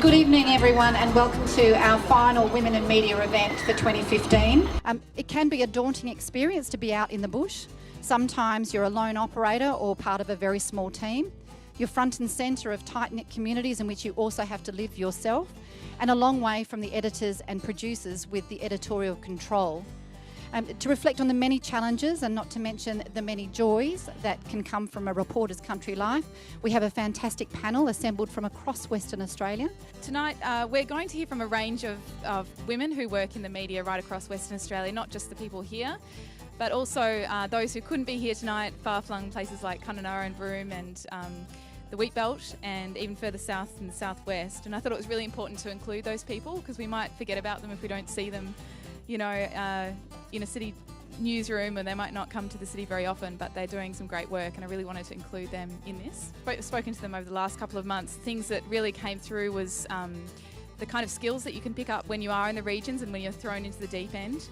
Good evening everyone and welcome to our final Women in Media event for 2015. It can be a daunting experience to be out in the bush. Sometimes you're a lone operator or part of a very small team. You're front and centre of tight-knit communities in which you also have to live yourself, and a long way from the editors and producers with the editorial control. To reflect on the many challenges and not to mention the many joys that can come from a reporter's country life, we have a fantastic panel assembled from across Western Australia. Tonight we're going to hear from a range of women who work in the media right across Western Australia, not just the people here, but also those who couldn't be here tonight, far-flung places like Kununurra and Broome and the Wheatbelt and even further south in the southwest. And I thought it was really important to include those people because we might forget about them if we don't see them, you know, in a city newsroom, and they might not come to the city very often, but they're doing some great work, and I really wanted to include them in this. I've spoken to them over the last couple of months. Things that really came through was the kind of skills that you can pick up when you are in the regions and when you're thrown into the deep end.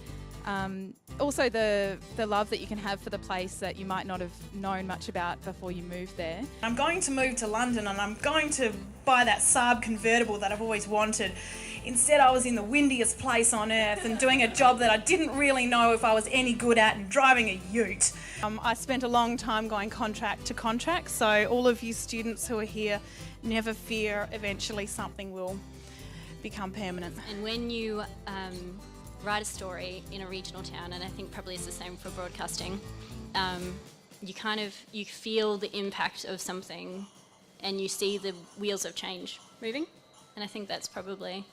Also the love that you can have for the place that you might not have known much about before you moved there. I'm going to move to London and I'm going to buy that Saab convertible that I've always wanted. Instead, I was in the windiest place on earth and doing a job that I didn't really know if I was any good at, and driving a ute. I spent a long time going contract to contract, so all of you students who are here, never fear, eventually something will become permanent. And when you write a story in a regional town, and I think probably it's the same for broadcasting, you feel the impact of something and you see the wheels of change moving, and I think that's probably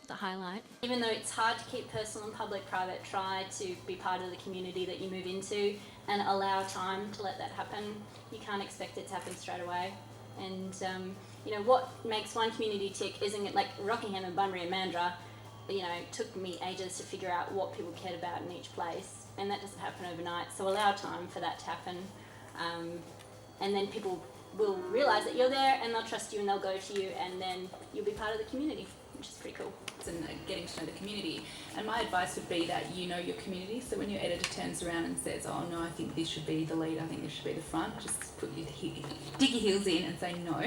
the highlight. Even though it's hard to keep personal and public private, try to be part of the community that you move into and allow time to let that happen. You can't expect it to happen straight away. And you know, what makes one community tick isn't it, like Rockingham and Bunbury and Mandurah, you know, took me ages to figure out what people cared about in each place, and that doesn't happen overnight, so allow time for that to happen, and then people will realise that you're there and they'll trust you and they'll go to you, and then you'll be part of the community, which is pretty cool. And getting to know the community, and my advice would be that you know your community, so when your editor turns around and says, oh no, I think this should be the lead, I think this should be the front, just dig your heels in and say no,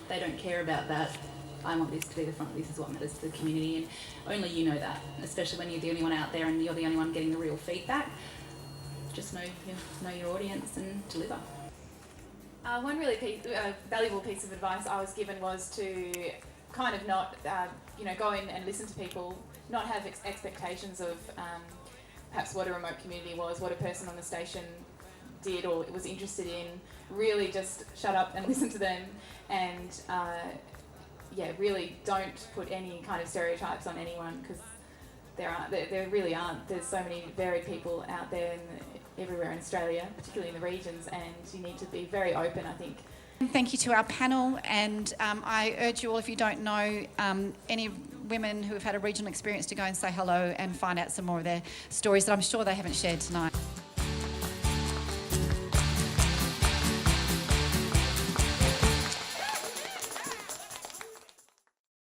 they don't care about that. I want this to be the front, this is what matters to the community, and only you know that, especially when you're the only one out there and you're the only one getting the real feedback. Just know your audience and deliver. One really valuable piece of advice I was given was to kind of not, go in and listen to people, not have expectations of perhaps what a remote community was, what a person on the station did or was interested in. Really just shut up and listen to them, and really don't put any kind of stereotypes on anyone, because there really aren't. There's so many varied people out there everywhere in Australia, particularly in the regions, and you need to be very open, I think. Thank you to our panel, and I urge you all, if you don't know any women who have had a regional experience, to go and say hello and find out some more of their stories that I'm sure they haven't shared tonight.